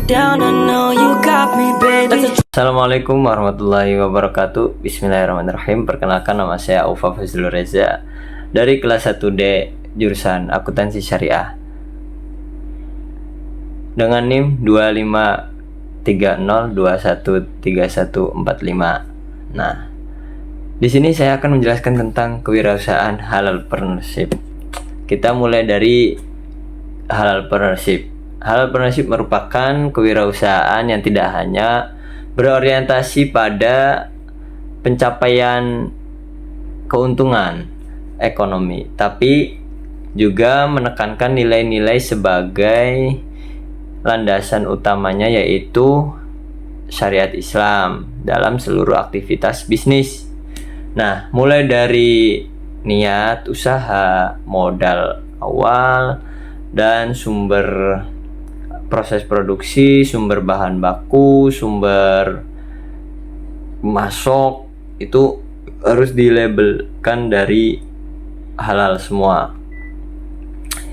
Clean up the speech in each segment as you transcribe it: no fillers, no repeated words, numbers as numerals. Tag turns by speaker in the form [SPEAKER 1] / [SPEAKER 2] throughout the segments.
[SPEAKER 1] down, I know you got me, baby.
[SPEAKER 2] Assalamualaikum warahmatullahi wabarakatuh. Bismillahirrahmanirrahim. Perkenalkan, nama saya Aufa Fazlul Reza dari kelas 1D jurusan Akuntansi Syariah dengan NIM 2530213145. Nah, di sini saya akan menjelaskan tentang kewirausahaan halal partnership. Kita mulai dari halal partnership. Halal partnership merupakan kewirausahaan yang tidak hanya berorientasi pada pencapaian keuntungan ekonomi, tapi juga menekankan nilai-nilai sebagai landasan utamanya, yaitu syariat Islam dalam seluruh aktivitas bisnis. Nah, mulai dari niat usaha, modal awal, dan sumber proses produksi, sumber bahan baku, sumber masuk, itu harus dilabelkan dari halal semua.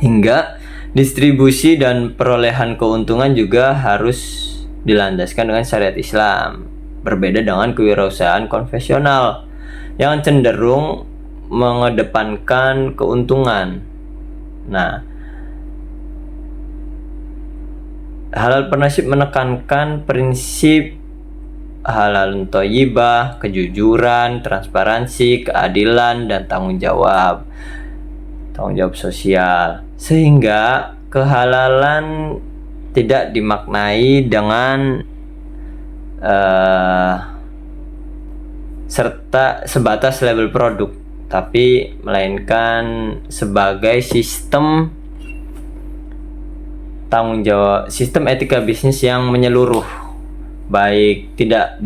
[SPEAKER 2] Hingga distribusi dan perolehan keuntungan juga harus dilandaskan dengan syariat Islam. Berbeda dengan kewirausahaan konvensional yang cenderung mengedepankan keuntungan. Nah, halal partnership menekankan prinsip halal thayyibah, kejujuran, transparansi, keadilan, dan tanggung jawab sosial, sehingga kehalalan tidak dimaknai dengan serta sebatas label produk, tapi melainkan sebagai sistem tanggung jawab, sistem etika bisnis yang menyeluruh, baik tidak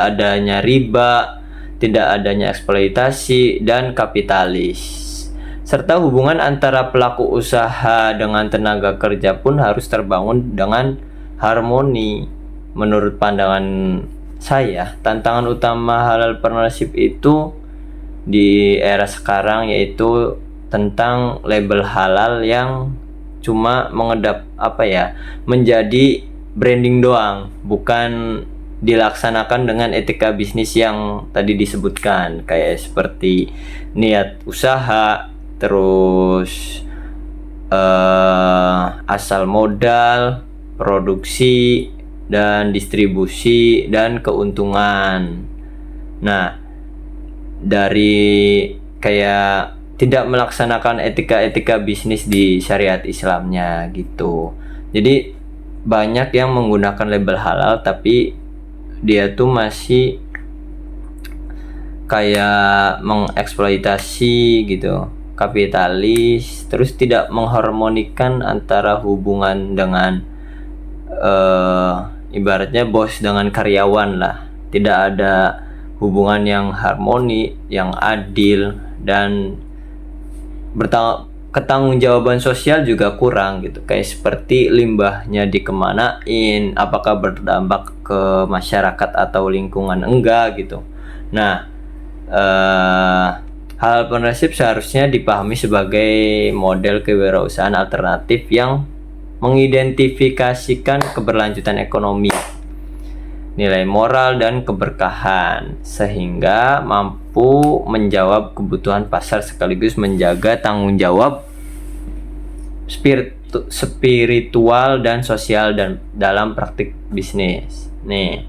[SPEAKER 2] adanya riba, tidak adanya eksploitasi dan kapitalis, serta hubungan antara pelaku usaha dengan tenaga kerja pun harus terbangun dengan harmoni. Menurut pandangan saya, tantangan utama halal partnership itu di era sekarang yaitu tentang label halal yang cuma menjadi branding doang, bukan dilaksanakan dengan etika bisnis yang tadi disebutkan, kayak seperti niat usaha, terus asal modal, produksi, dan distribusi, dan keuntungan. Nah, dari kayak tidak melaksanakan etika-etika bisnis di syariat Islamnya gitu. Jadi banyak yang menggunakan label halal tapi dia tuh masih kayak mengeksploitasi gitu, kapitalis, terus tidak mengharmonikan antara hubungan dengan ibaratnya bos dengan karyawan lah. Tidak ada hubungan yang harmoni, yang adil, dan ketanggung-jawaban sosial juga kurang gitu. Kayak seperti limbahnya dikemanain, apakah berdampak ke masyarakat atau lingkungan, enggak gitu. Nah, halal partnership seharusnya dipahami sebagai model kewirausahaan alternatif yang mengidentifikasikan keberlanjutan ekonomi, nilai moral, dan keberkahan, sehingga mampu menjawab kebutuhan pasar sekaligus menjaga tanggung jawab spiritual dan sosial dan dalam praktik bisnis. Nih,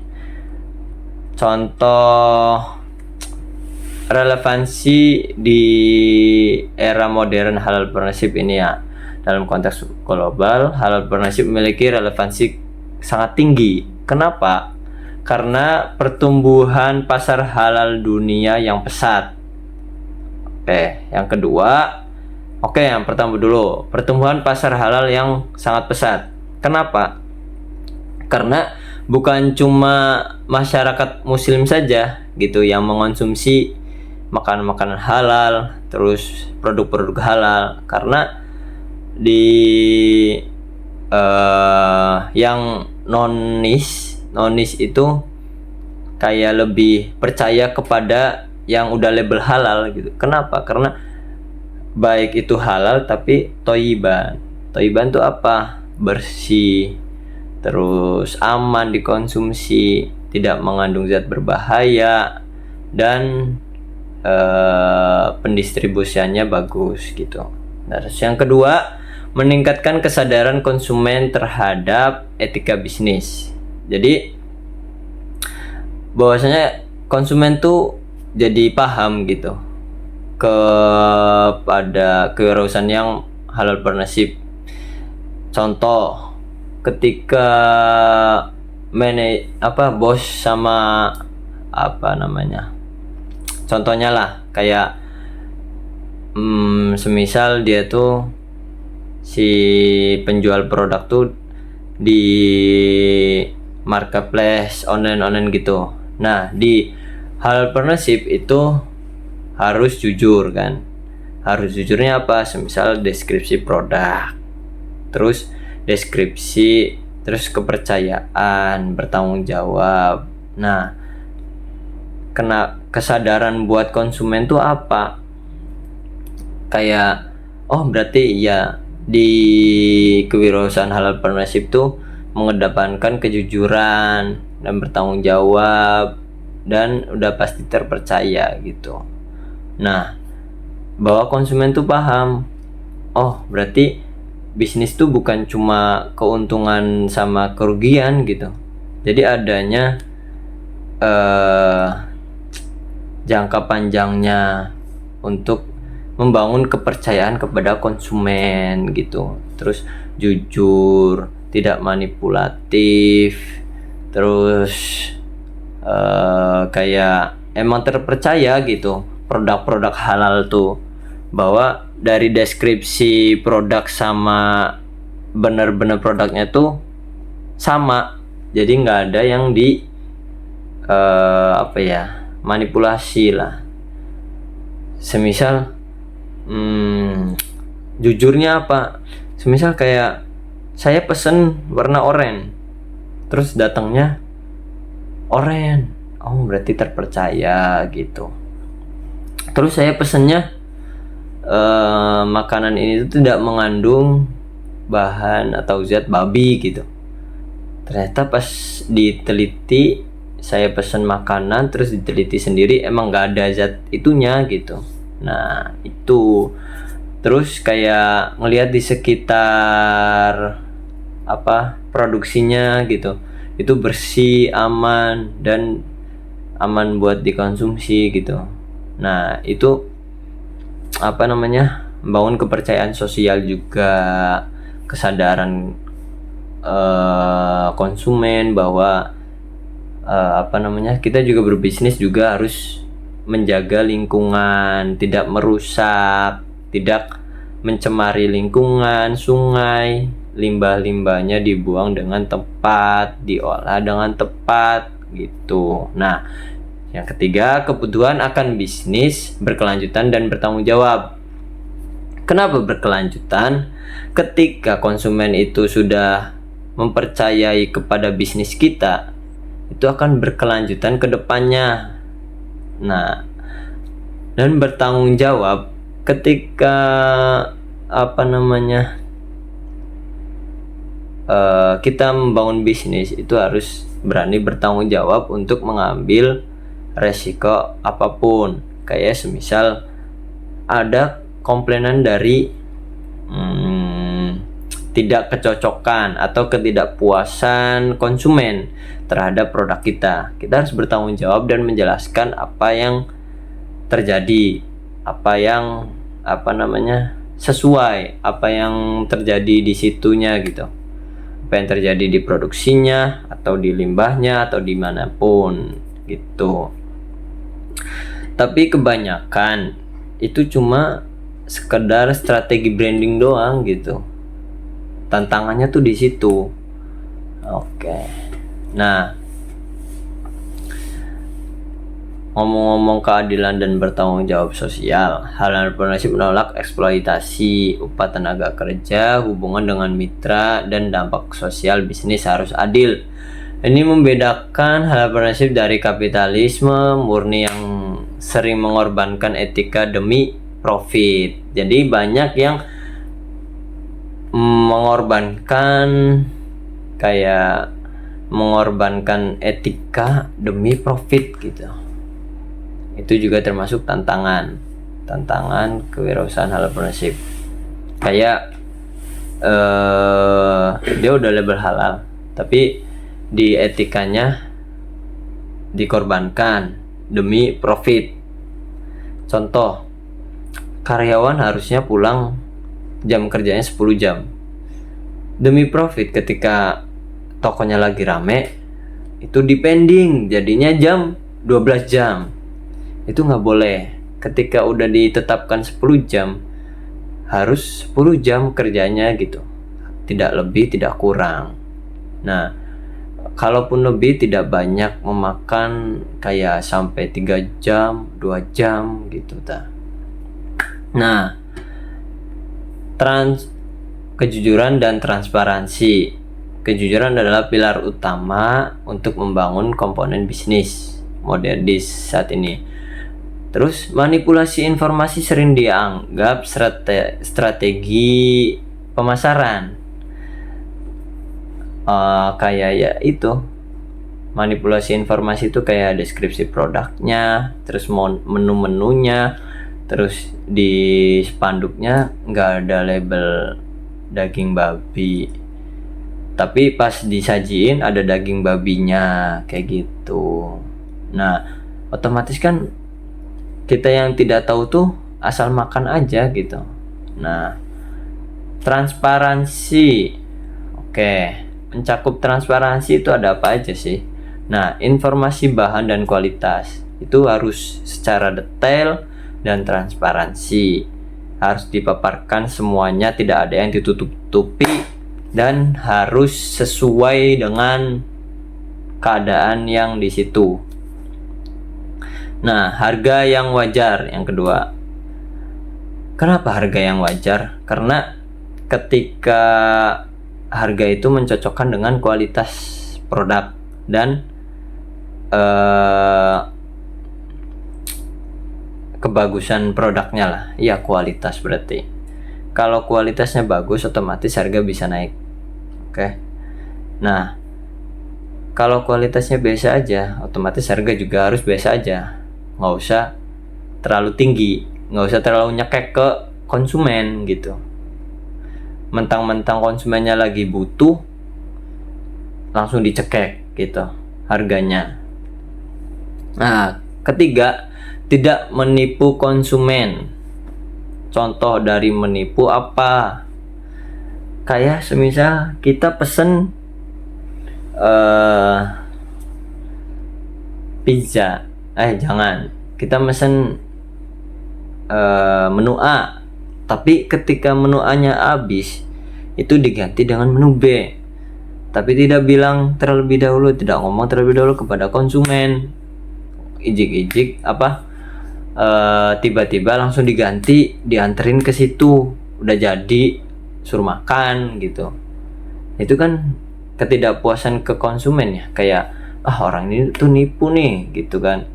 [SPEAKER 2] contoh relevansi di era modern halal partnership ini ya. Dalam konteks global, halal partnership memiliki relevansi sangat tinggi. Kenapa? Karena pertumbuhan pasar halal dunia yang pesat. Yang pertama dulu, pertumbuhan pasar halal yang sangat pesat. Kenapa? Karena bukan cuma masyarakat muslim saja gitu yang mengonsumsi makanan-makanan halal, terus produk-produk halal, karena di yang nonis itu kayak lebih percaya kepada yang udah label halal gitu. Kenapa? Karena baik itu halal tapi toyiban. Toyiban itu apa? Bersih, terus aman dikonsumsi, tidak mengandung zat berbahaya, dan pendistribusiannya bagus gitu. Terus yang kedua, meningkatkan kesadaran konsumen terhadap etika bisnis. Jadi bahwasanya konsumen tuh jadi paham gitu kepada kewirausahaan yang halal partnership. Contoh, ketika bos sama contohnya lah kayak semisal dia tuh si penjual produk tuh di marketplace online gitu. Nah, di halal partnership itu harus jujur kan. Harus jujurnya apa? Semisal deskripsi produk, terus deskripsi, terus kepercayaan, bertanggung jawab. Nah, kena kesadaran buat konsumen tuh apa? Kayak berarti ya di kewirausahaan halal partnership tuh mengedepankan kejujuran dan bertanggung jawab dan udah pasti terpercaya gitu. Nah, bahwa konsumen tuh paham, berarti bisnis tuh bukan cuma keuntungan sama kerugian gitu. Jadi adanya jangka panjangnya untuk membangun kepercayaan kepada konsumen gitu. Terus jujur, tidak manipulatif, terus kayak emang terpercaya gitu produk-produk halal tuh, bahwa dari deskripsi produk sama bener-bener produknya tuh sama, jadi nggak ada yang di manipulasi lah. Semisal jujurnya apa, semisal kayak saya pesen warna oranye terus datangnya oranye, berarti terpercaya gitu. Terus saya pesennya makanan ini tuh tidak mengandung bahan atau zat babi gitu. Ternyata pas diteliti, saya pesen makanan terus diteliti sendiri, emang nggak ada zat itunya gitu. Nah itu, terus kayak ngelihat di sekitar produksinya gitu, itu bersih, aman, dan aman buat dikonsumsi gitu. Nah itu membangun kepercayaan sosial juga, kesadaran konsumen bahwa kita juga berbisnis juga harus menjaga lingkungan, tidak merusak, tidak mencemari lingkungan, sungai, limbah-limbahnya dibuang dengan tepat, diolah dengan tepat gitu. Nah, yang ketiga, kebutuhan akan bisnis berkelanjutan dan bertanggung jawab. Kenapa berkelanjutan? Ketika konsumen itu sudah mempercayai kepada bisnis kita, itu akan berkelanjutan ke depannya. Nah, dan bertanggung jawab ketika kita membangun bisnis itu harus berani bertanggung jawab untuk mengambil resiko apapun. Kayak semisal ada komplainan dari tidak kecocokan atau ketidakpuasan konsumen terhadap produk kita harus bertanggung jawab dan menjelaskan apa yang terjadi, apa yang sesuai apa yang terjadi di situnya gitu, apa yang terjadi di produksinya atau di limbahnya atau dimanapun gitu. Tapi kebanyakan itu cuma sekedar strategi branding doang gitu. Tantangannya tuh di situ. Oke. Nah, ngomong-ngomong keadilan dan bertanggung jawab sosial, halal partnership menolak eksploitasi upah tenaga kerja, hubungan dengan mitra, dan dampak sosial bisnis harus adil. Ini membedakan halal partnership dari kapitalisme murni yang sering mengorbankan etika demi profit. Jadi banyak yang mengorbankan kayak mengorbankan etika demi profit gitu. Itu juga termasuk tantangan kewirausahaan entrepreneurship. Kayak dia udah label halal, tapi di etikanya dikorbankan demi profit. Contoh, karyawan harusnya pulang jam kerjanya 10 jam. Demi profit, ketika tokonya lagi rame, itu dipending jadinya jam 12 jam. Itu nggak boleh. Ketika udah ditetapkan 10 jam, harus 10 jam kerjanya gitu. Tidak lebih, tidak kurang. Nah, kalaupun lebih tidak banyak memakan kayak sampai 3 jam, 2 jam gitu ta. Nah, kejujuran dan transparansi. Kejujuran adalah pilar utama untuk membangun komponen bisnis modernis saat ini. Terus manipulasi informasi sering dianggap strategi pemasaran. Kayak ya itu, manipulasi informasi itu kayak deskripsi produknya, terus menu-menunya, terus di spanduknya nggak ada label daging babi, tapi pas disajiin ada daging babinya kayak gitu. Nah, otomatis kan kita yang tidak tahu tuh asal makan aja gitu. Nah, transparansi. Oke, mencakup transparansi itu ada apa aja sih? Nah, informasi bahan dan kualitas itu harus secara detail dan transparansi. Harus dipaparkan semuanya, tidak ada yang ditutup-tutupi, dan harus sesuai dengan keadaan yang di situ. Nah, harga yang wajar yang kedua. Kenapa harga yang wajar? Karena ketika harga itu mencocokkan dengan kualitas produk dan kebagusan produknya lah. Ya, kualitas berarti. Kalau kualitasnya bagus, otomatis harga bisa naik. Oke. Nah, kalau kualitasnya biasa aja, otomatis harga juga harus biasa aja. Nggak usah terlalu tinggi, nggak usah terlalu nyekek ke konsumen gitu. Mentang-mentang konsumennya lagi butuh, langsung dicekek gitu harganya. Nah, ketiga, tidak menipu konsumen. Contoh dari menipu apa? Kayak semisal kita pesen pizza. Jangan. Kita pesen menu A, tapi ketika menu A-nya habis, itu diganti dengan menu B. Tapi tidak bilang terlebih dahulu, tidak ngomong terlebih dahulu kepada konsumen. Ijik-ijik tiba-tiba langsung diganti, dianterin ke situ, udah jadi, suruh makan gitu. Itu kan ketidakpuasan ke konsumen ya, kayak orang ini tuh nipu nih gitu kan.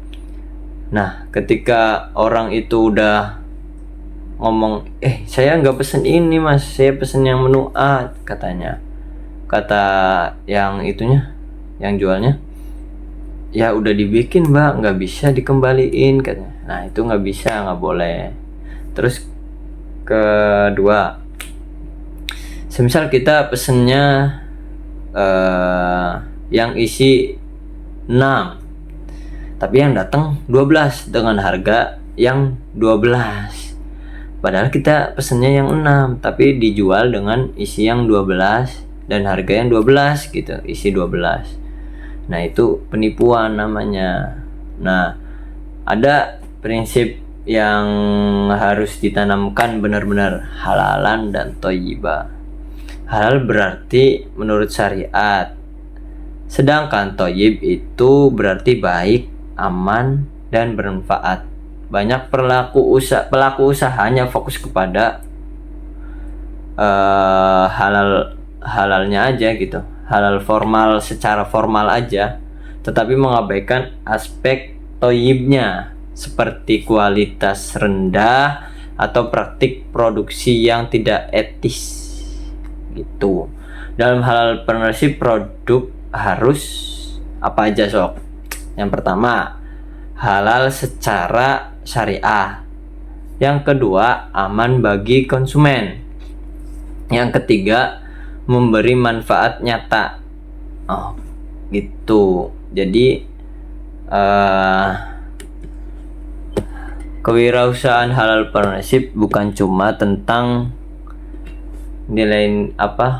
[SPEAKER 2] Nah, ketika orang itu udah ngomong, saya nggak pesen ini mas, saya pesen yang menu A katanya. Kata yang itunya, yang jualnya, ya udah dibikin mbak, nggak bisa dikembaliin katanya. Nah, itu nggak bisa, nggak boleh. Terus kedua, semisal kita pesennya yang isi 6, tapi yang datang 12 dengan harga yang 12. Padahal kita pesennya yang 6, tapi dijual dengan isi yang 12 dan harga yang 12 gitu, isi 12. Nah, itu penipuan namanya. Nah, ada prinsip yang harus ditanamkan benar-benar, halalan dan thayyibah. Halal berarti menurut syariat, sedangkan thayyib itu berarti baik, aman, dan bermanfaat. Banyak pelaku usahanya fokus kepada halalnya aja gitu, halal formal, secara formal aja, tetapi mengabaikan aspek thayyibnya seperti kualitas rendah atau praktik produksi yang tidak etis gitu. Dalam halal partnership produk harus apa aja sok? Yang pertama, halal secara syariah. Yang kedua, aman bagi konsumen. Yang ketiga, memberi manfaat nyata. Oh, gitu. Jadi kewirausahaan halal partnership bukan cuma tentang nilai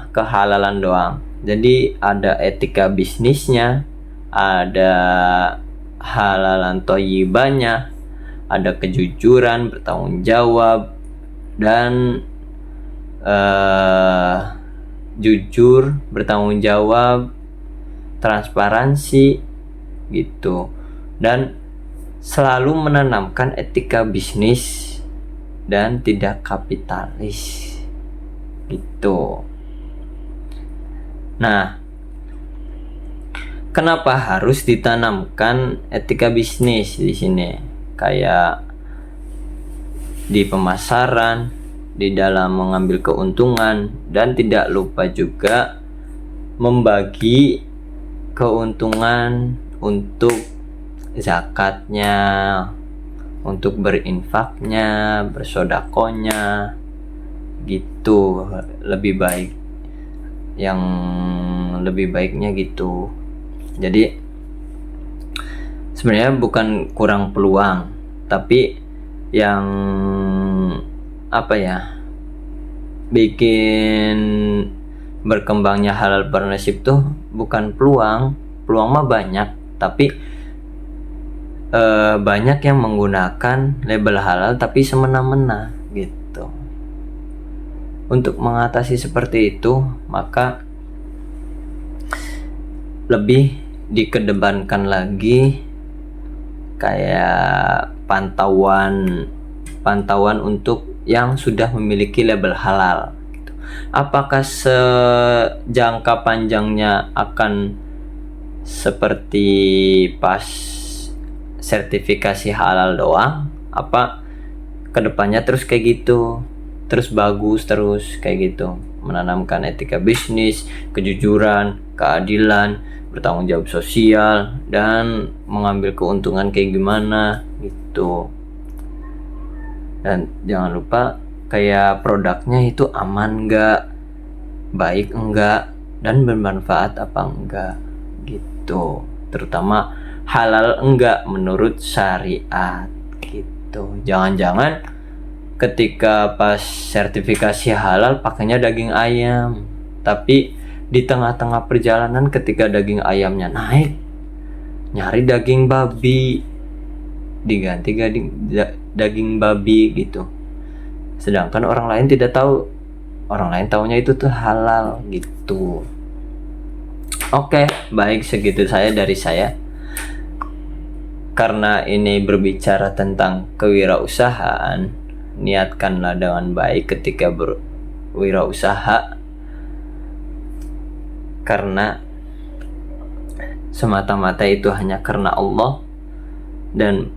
[SPEAKER 2] kehalalan doang. Jadi ada etika bisnisnya, ada halalan thayyibahnya, ada kejujuran, bertanggung jawab, dan jujur, bertanggung jawab, transparansi gitu. Dan selalu menanamkan etika bisnis dan tidak kapitalis gitu. Nah, kenapa harus ditanamkan etika bisnis di sini? Kayak di pemasaran, di dalam mengambil keuntungan, dan tidak lupa juga membagi keuntungan untuk zakatnya, untuk berinfaknya, bersodakonya gitu. Lebih baik, yang lebih baiknya gitu. Jadi sebenarnya bukan kurang peluang, tapi yang bikin berkembangnya halal partnership tuh bukan peluang mah banyak, tapi banyak yang menggunakan label halal tapi semena-mena gitu. Untuk mengatasi seperti itu, maka lebih dikedepankan lagi kayak pantauan untuk yang sudah memiliki label halal gitu. Apakah sejangka panjangnya akan seperti pas sertifikasi halal doang, apa kedepannya terus kayak gitu, terus bagus terus kayak gitu, menanamkan etika bisnis, kejujuran, keadilan, bertanggung jawab sosial, dan mengambil keuntungan kayak gimana gitu. Dan jangan lupa kayak produknya itu aman enggak, baik enggak, dan bermanfaat apa enggak gitu. Terutama halal enggak menurut syariat gitu. Jangan-jangan ketika pas sertifikasi halal pakainya daging ayam, tapi di tengah-tengah perjalanan ketika daging ayamnya naik, nyari daging babi, diganti daging babi gitu. Sedangkan orang lain tidak tahu, orang lain taunya itu tuh halal gitu. Oke, baik, segitu dari saya. Karena ini berbicara tentang kewirausahaan, niatkanlah dengan baik ketika berwirausaha, karena semata-mata itu hanya karena Allah, dan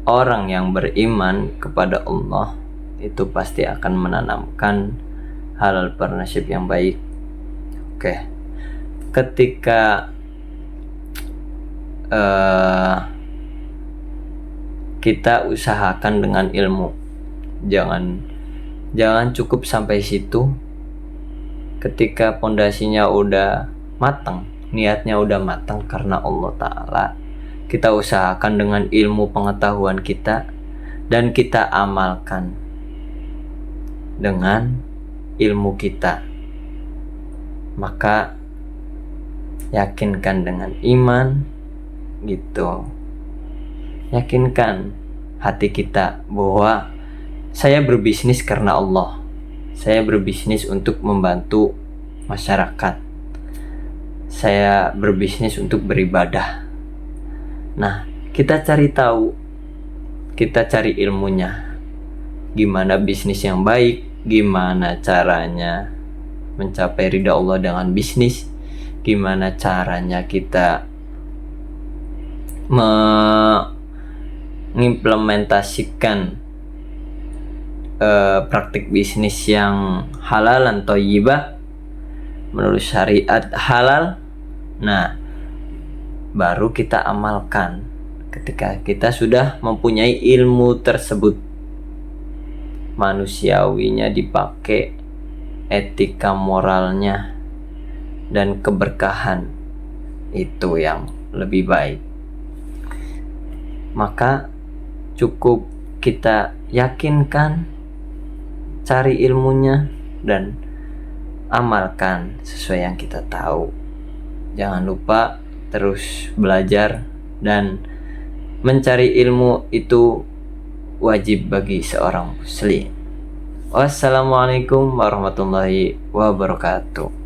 [SPEAKER 2] orang yang beriman kepada Allah itu pasti akan menanamkan halal partnership yang baik. Oke, ketika kita usahakan dengan ilmu, jangan cukup sampai situ. Ketika pondasinya udah matang, niatnya udah matang karena Allah Ta'ala, kita usahakan dengan ilmu pengetahuan kita, dan kita amalkan dengan ilmu kita. Maka yakinkan dengan iman gitu, yakinkan hati kita bahwa saya berbisnis karena Allah, saya berbisnis untuk membantu masyarakat, saya berbisnis untuk beribadah. Nah, kita cari tahu, kita cari ilmunya, gimana bisnis yang baik, gimana caranya mencapai ridha Allah dengan bisnis, gimana caranya kita mengimplementasikan praktik bisnis yang halal dan thayyibah, menurut syariat halal, nah baru kita amalkan ketika kita sudah mempunyai ilmu tersebut. Manusiawinya dipakai, etika moralnya dan keberkahan itu yang lebih baik. Maka cukup kita yakinkan, cari ilmunya dan amalkan sesuai yang kita tahu. Jangan lupa terus belajar, dan mencari ilmu itu wajib bagi seorang muslim. Wassalamualaikum warahmatullahi wabarakatuh.